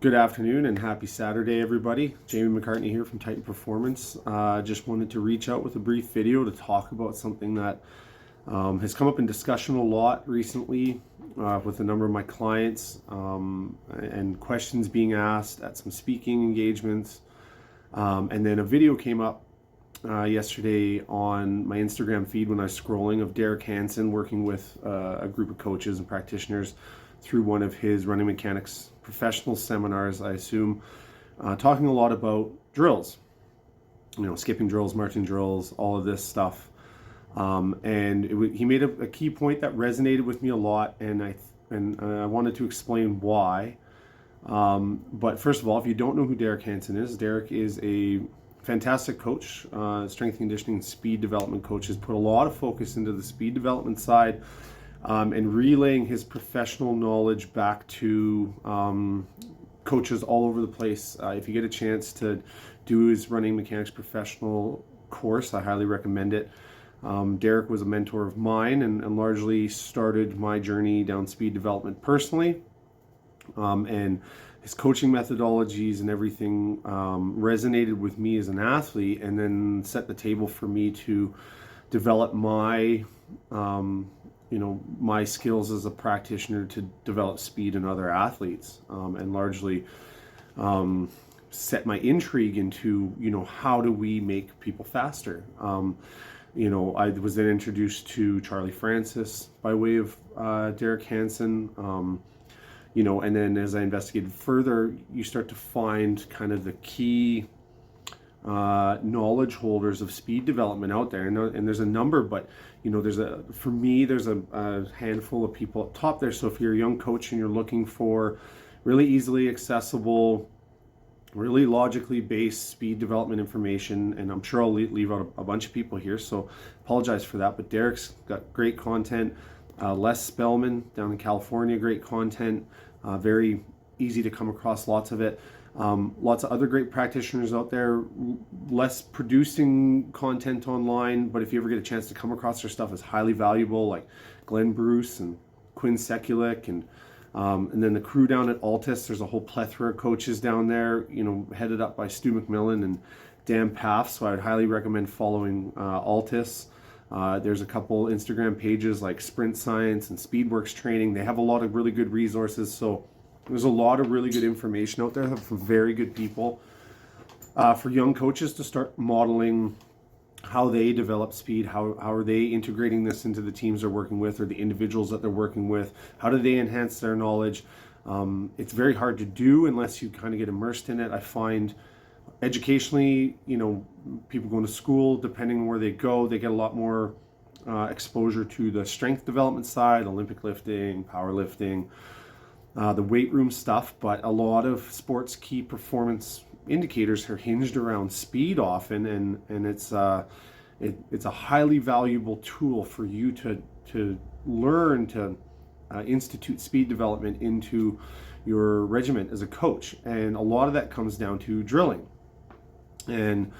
Good afternoon and happy Saturday, everybody. Jamie McCartney here from Titan Performance. Just wanted to reach out with a brief video to talk about something that has come up in discussion a lot recently with a number of my clients and questions being asked at some speaking engagements. And then a video came up yesterday on my Instagram feed when I was scrolling of Derek Hansen working with a group of coaches and practitioners through one of his running mechanics professional seminars, I assume, talking a lot about drills, skipping drills, marching drills, all of this stuff. He made a key point that resonated with me a lot, and I wanted to explain why. But first of all, if you don't know who Derek Hansen is, Derek is a fantastic coach, strength conditioning and speed development coach. Has put a lot of focus into the speed development side and relaying his professional knowledge back to coaches all over the place. If you get a chance to do his running mechanics professional course, I highly recommend it. Derek was a mentor of mine and largely started my journey down speed development personally. And his coaching methodologies and everything resonated with me as an athlete, and then set the table for me to develop my my skills as a practitioner to develop speed in other athletes, and largely set my intrigue into how do we make people faster. I was then introduced to Charlie Francis by way of Derek Hansen. And then as I investigated further, you start to find kind of the key knowledge holders of speed development out there, and there's a number, but there's a handful of people up top there. So if you're a young coach and you're looking for really easily accessible, really logically based speed development information, and I'm sure I'll leave out a bunch of people here, so apologize for that, but Derek's got great content. Les Spellman down in California, great content, very easy to come across, lots of it. Lots of other great practitioners out there, less producing content online, but if you ever get a chance to come across their stuff, it's highly valuable, like Glenn Bruce and Quinn Sekulic, and then the crew down at Altus. There's a whole plethora of coaches down there, headed up by Stu McMillan and Dan Paff, so I'd highly recommend following Altus. There's a couple Instagram pages like Sprint Science and Speedworks Training. They have a lot of really good resources, so there's a lot of really good information out there from very good people for young coaches to start modeling how they develop speed, how are they integrating this into the teams they're working with or the individuals that they're working with, how do they enhance their knowledge. It's very hard to do unless you kind of get immersed in it. I find educationally, people going to school, depending on where they go, they get a lot more exposure to the strength development side, Olympic lifting, powerlifting, the weight room stuff, but a lot of sports key performance indicators are hinged around speed often, and it's a highly valuable tool for you to learn to institute speed development into your regiment as a coach. And a lot of that comes down to drilling, and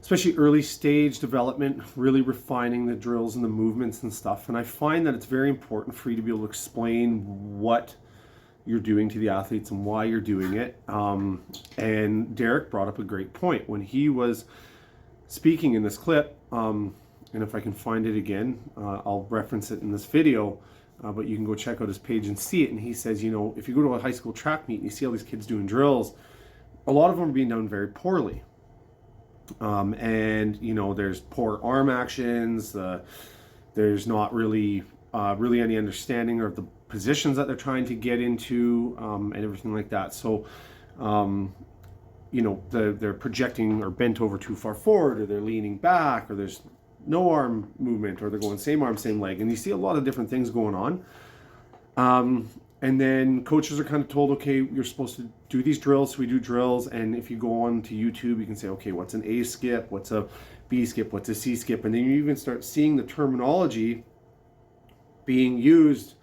especially early stage development, really refining the drills and the movements and stuff. And I find that it's very important for you to be able to explain what you're doing to the athletes and why you're doing it. And Derek brought up a great point when he was speaking in this clip, and if I can find it again, I'll reference it in this video, but you can go check out his page and see it. And he says, if you go to a high school track meet and you see all these kids doing drills, a lot of them are being done very poorly. There's poor arm actions, there's not really any understanding of the positions that they're trying to get into, and everything like that. So they're projecting or bent over too far forward, or they're leaning back, or there's no arm movement, or they're going same arm same leg, and you see a lot of different things going on. And then coaches are kind of told, okay, you're supposed to do these drills, so we do drills. And if you go on to YouTube, you can say, okay, what's an A skip, what's a B skip, what's a C skip, and then you even start seeing the terminology being used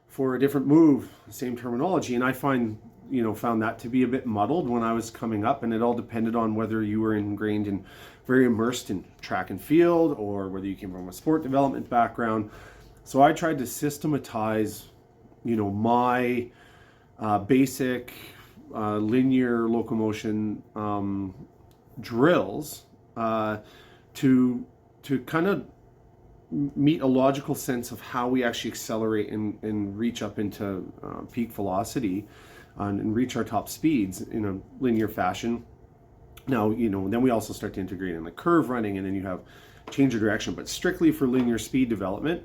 for a different move, same terminology. And I found that to be a bit muddled when I was coming up, and it all depended on whether you were ingrained and very immersed in track and field, or whether you came from a sport development background. So I tried to systematize my basic linear locomotion drills to kind of meet a logical sense of how we actually accelerate and reach up into peak velocity and reach our top speeds in a linear fashion. Now, then we also start to integrate in the curve running, and then you have change of direction, but strictly for linear speed development.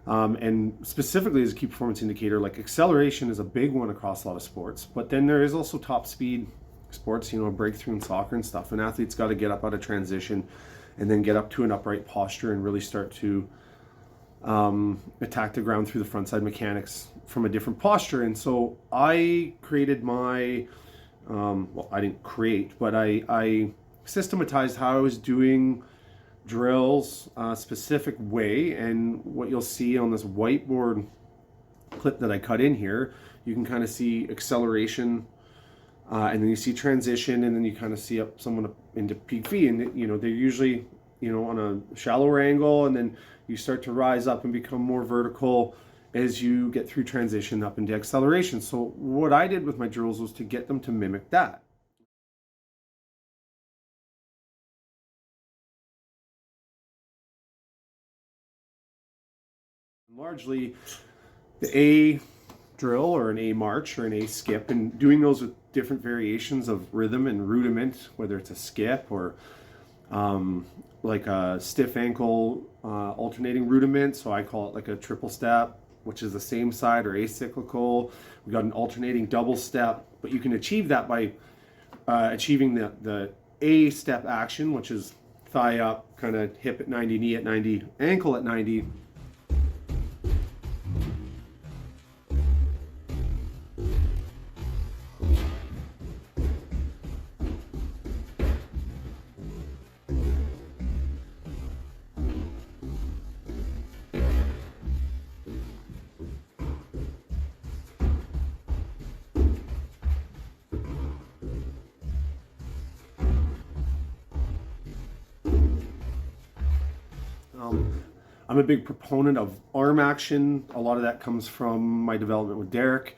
And specifically as a key performance indicator, like acceleration is a big one across a lot of sports, but then there is also top speed sports, breakthrough in soccer and stuff. And athletes got to get up out of transition and then get up to an upright posture and really start to attack the ground through the frontside mechanics from a different posture. And so I created my, I didn't create, but I systematized how I was doing drills a specific way. And what you'll see on this whiteboard clip that I cut in here, you can kind of see acceleration, and then you see transition, and then you kind of see up someone up into peak V, and they're usually on a shallower angle, and then you start to rise up and become more vertical as you get through transition up into acceleration. So what I did with my drills was to get them to mimic that. Largely the A drill or an A march or an A skip, and doing those with different variations of rhythm and rudiment, whether it's a skip or like a stiff ankle alternating rudiment. So I call it like a triple step, which is the same side, or acyclical. We got an alternating double step, but you can achieve that by achieving the A step action, which is thigh up, kind of hip at 90, knee at 90, ankle at 90. I'm a big proponent of arm action. A lot of that comes from my development with Derek.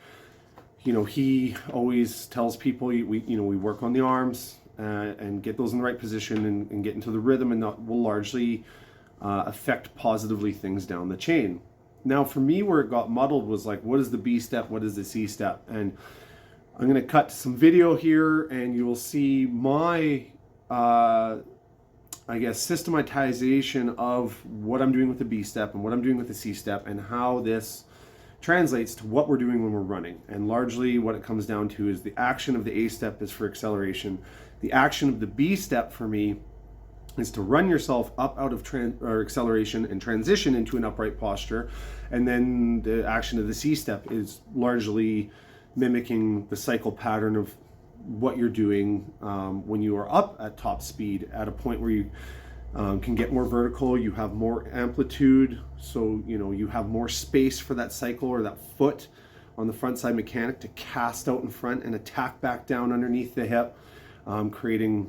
He always tells people we work on the arms and get those in the right position and get into the rhythm, and that will largely affect positively things down the chain. Now, for me, where it got muddled was like, what is the B step? What is the C step? And I'm going to cut to some video here, and you will see my systematization of what I'm doing with the B step and what I'm doing with the C step, and how this translates to what we're doing when we're running. And largely what it comes down to is the action of the A step is for acceleration. The action of the B step for me is to run yourself up out of acceleration and transition into an upright posture. And then the action of the C step is largely mimicking the cycle pattern of what you're doing when you are up at top speed, at a point where you can get more vertical, you have more amplitude, so you have more space for that cycle or that foot on the front side mechanic to cast out in front and attack back down underneath the hip, creating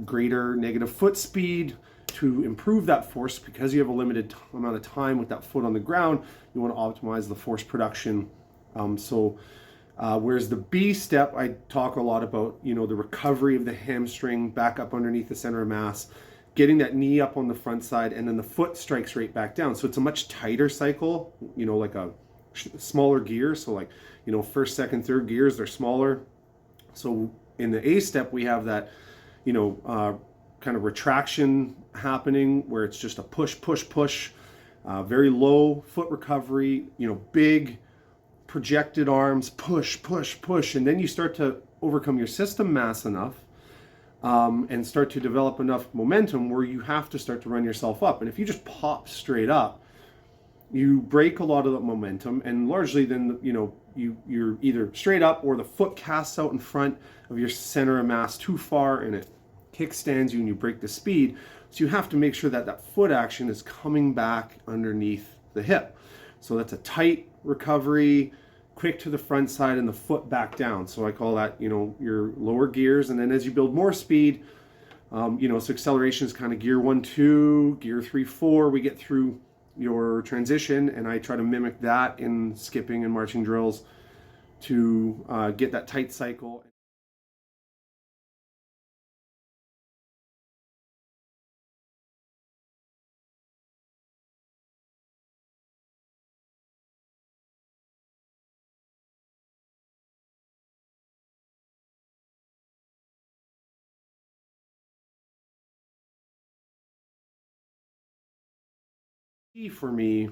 greater negative foot speed to improve that force. Because you have a limited amount of time with that foot on the ground, you want to optimize the force production. Whereas the B step, I talk a lot about, the recovery of the hamstring back up underneath the center of mass, getting that knee up on the front side, and then the foot strikes right back down. So it's a much tighter cycle, like a smaller gear. So like, first, second, third gears, they're smaller. So in the A step, we have that, kind of retraction happening where it's just a push, push, push, very low foot recovery, big projected arms, push, push, push. And then you start to overcome your system mass enough and start to develop enough momentum where you have to start to run yourself up. And if you just pop straight up, you break a lot of that momentum, and largely then, you're either straight up or the foot casts out in front of your center of mass too far and it kickstands you and you break the speed. So you have to make sure that that foot action is coming back underneath the hip. So that's a tight recovery, quick to the front side, and the foot back down. So I call that, your lower gears. And then as you build more speed, so acceleration is kind of gear 1, 2, gear 3, 4. We get through your transition, and I try to mimic that in skipping and marching drills to get that tight cycle. For me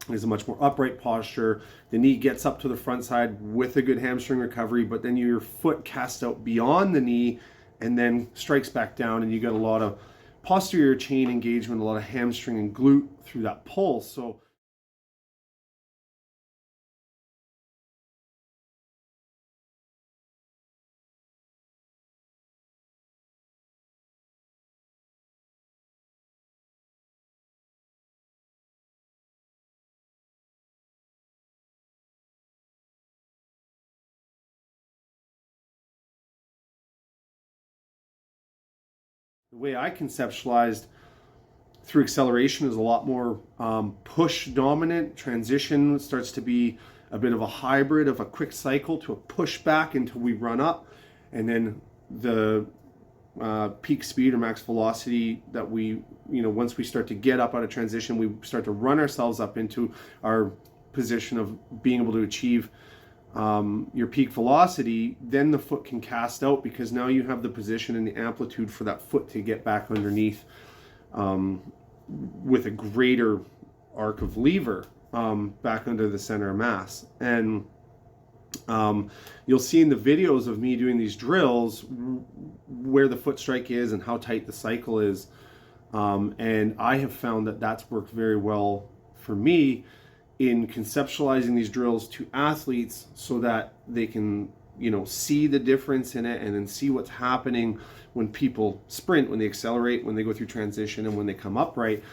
is a much more upright posture. The knee gets up to the front side with a good hamstring recovery, but then your foot casts out beyond the knee and then strikes back down, and you get a lot of posterior chain engagement, a lot of hamstring and glute through that pull. So the way I conceptualized through acceleration is a lot more push dominant. Transition starts to be a bit of a hybrid of a quick cycle to a push back until we run up, and then the peak speed or max velocity that we, once we start to get up out of transition, we start to run ourselves up into our position of being able to achieve your peak velocity. Then the foot can cast out because now you have the position and the amplitude for that foot to get back underneath with a greater arc of lever back under the center of mass. And you'll see in the videos of me doing these drills where the foot strike is and how tight the cycle is. And I have found that that's worked very well for me in conceptualizing these drills to athletes so that they can, see the difference in it and then see what's happening when people sprint, when they accelerate, when they go through transition, and when they come upright.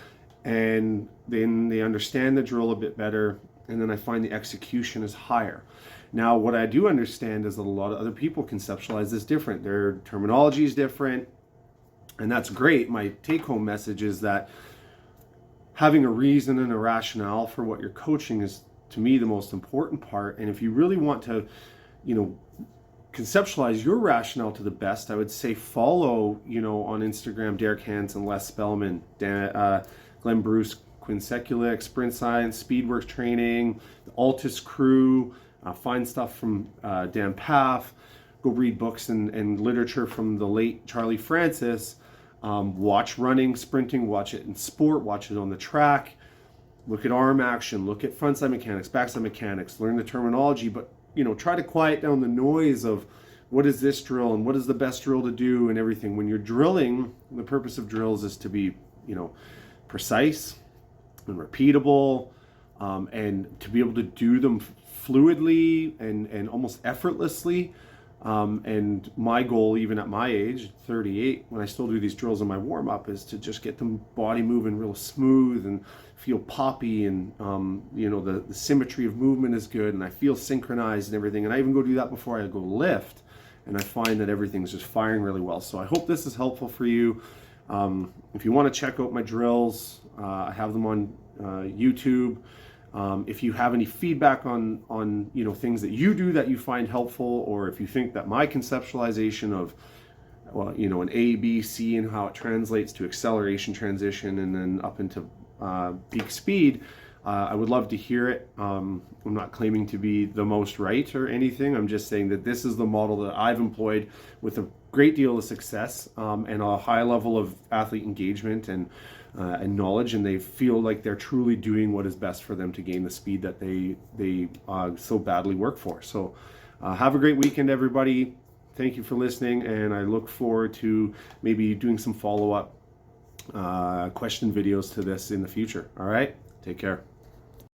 And then they understand the drill a bit better, and then I find the execution is higher. Now, what I do understand is that a lot of other people conceptualize this different. Their terminology is different, and that's great. My take-home message is that having a reason and a rationale for what you're coaching is, to me, the most important part. And if you really want to, conceptualize your rationale to the best, I would say follow, on Instagram, Derek Hansen, Les Spellman, Glenn Bruce, Quinn Sekulik, Sprint Science, Speedworks Training, the Altus crew. Find stuff from Dan Paff. Go read books and literature from the late Charlie Francis. Watch running, sprinting, watch it in sport, watch it on the track. Look at arm action, look at frontside mechanics, backside mechanics, learn the terminology, but try to quiet down the noise of what is this drill and what is the best drill to do and everything. When you're drilling, the purpose of drills is to be, precise and repeatable, and to be able to do them fluidly and almost effortlessly. And my goal, even at my age, 38, when I still do these drills in my warm-up, is to just get the body moving real smooth and feel poppy, and the symmetry of movement is good, and I feel synchronized and everything. And I even go do that before I go lift, and I find that everything's just firing really well. So I hope this is helpful for you. If you want to check out my drills, I have them on YouTube. If you have any feedback on things that you do that you find helpful, or if you think that my conceptualization of an A, B, C, and how it translates to acceleration, transition, and then up into peak speed, I would love to hear it. I'm not claiming to be the most right or anything. I'm just saying that this is the model that I've employed with a great deal of success and a high level of athlete engagement and knowledge, and they feel like they're truly doing what is best for them to gain the speed that they so badly work for. So have a great weekend, everybody. Thank you for listening, and I look forward to maybe doing some follow-up question videos to this in the future. All right, take care.